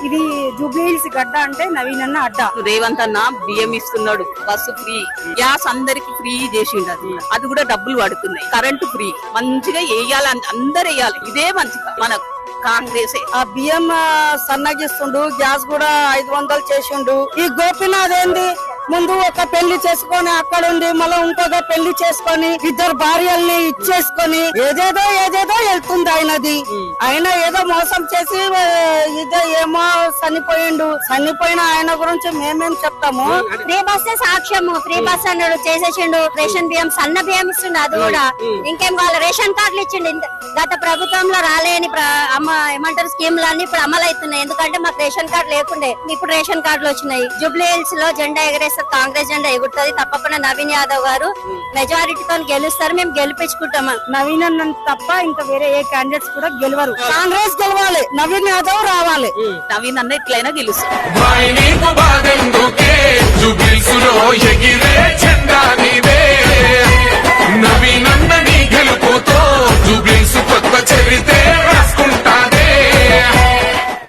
ఇది జూబ్లీహిల్స్ గడ్డ అంటే నవీన్ అన్న అడ్డ. రేవంత్ అన్న బియ్యం ఇస్తున్నాడు, బస్సు ఫ్రీ, గ్యాస్ అందరికి ఫ్రీ చేసిండు. అది కూడా డబ్బులు పడుతున్నాయి, కరెంటు ఫ్రీ. మంచిగా వేయాలి, అందరు వేయాలి. ఇదే మంచిగా మనకు కాంగ్రెస్. ఆ బియ్యం సన్నగిస్తుండు, గ్యాస్ కూడా 500 చేసిండు. ఈ గోపీనాథ్ ఏంది ముందు ఒక పెళ్లి చేసుకొని అక్కడ ఉండి మళ్ళీ ఇంకొక పెళ్లి చేసుకొని 2 భార్యల్ని ఇచ్చేసుకొని ఏదేదో వెళ్తుంది ఆయనది. ఆయన ఏదో మోసం చేసి ఇదే ఏమో చనిపోయిన ఆయన గురించి మేమేం చెప్తాము. ఫ్రీ బస్ సాక్ష్యము, ఫ్రీ బస్ అన్నాడు చేసేసిండు. రేషన్ బియ్యం సన్న బియ్యం ఇస్తుండు, అది కూడా ఇంకేం కావాలి. రేషన్ కార్డులు ఇచ్చిండు. గత ప్రభుత్వంలో రాలేని ఏమంటారు స్కీమ్లన్నీ ఇప్పుడు అమలు అవుతున్నాయి. ఎందుకంటే మాకు రేషన్ కార్డు లేకుండే, ఇప్పుడు రేషన్ కార్డులు వచ్చినాయి. జూబ్లీహిల్స్ లో జెండా ఎగరేస్తారు, కాంగ్రెస్ జెండా ఎగురుతుంది. తప్పకుండా నవీన్ యాదవ్ గారు మెజారిటీతో గెలుస్తారు, మేము గెలిపించుకుంటాము. నవీన్ అన్న తప్ప ఇంకా వేరే ఏ క్యాండిడేట్స్ కూడా గెలవరు. కాంగ్రెస్ గెలవాలి, నవీన్ యాదవ్ రావాలి. నవీన్ అన్న ఎట్లయినా గెలుస్తారు.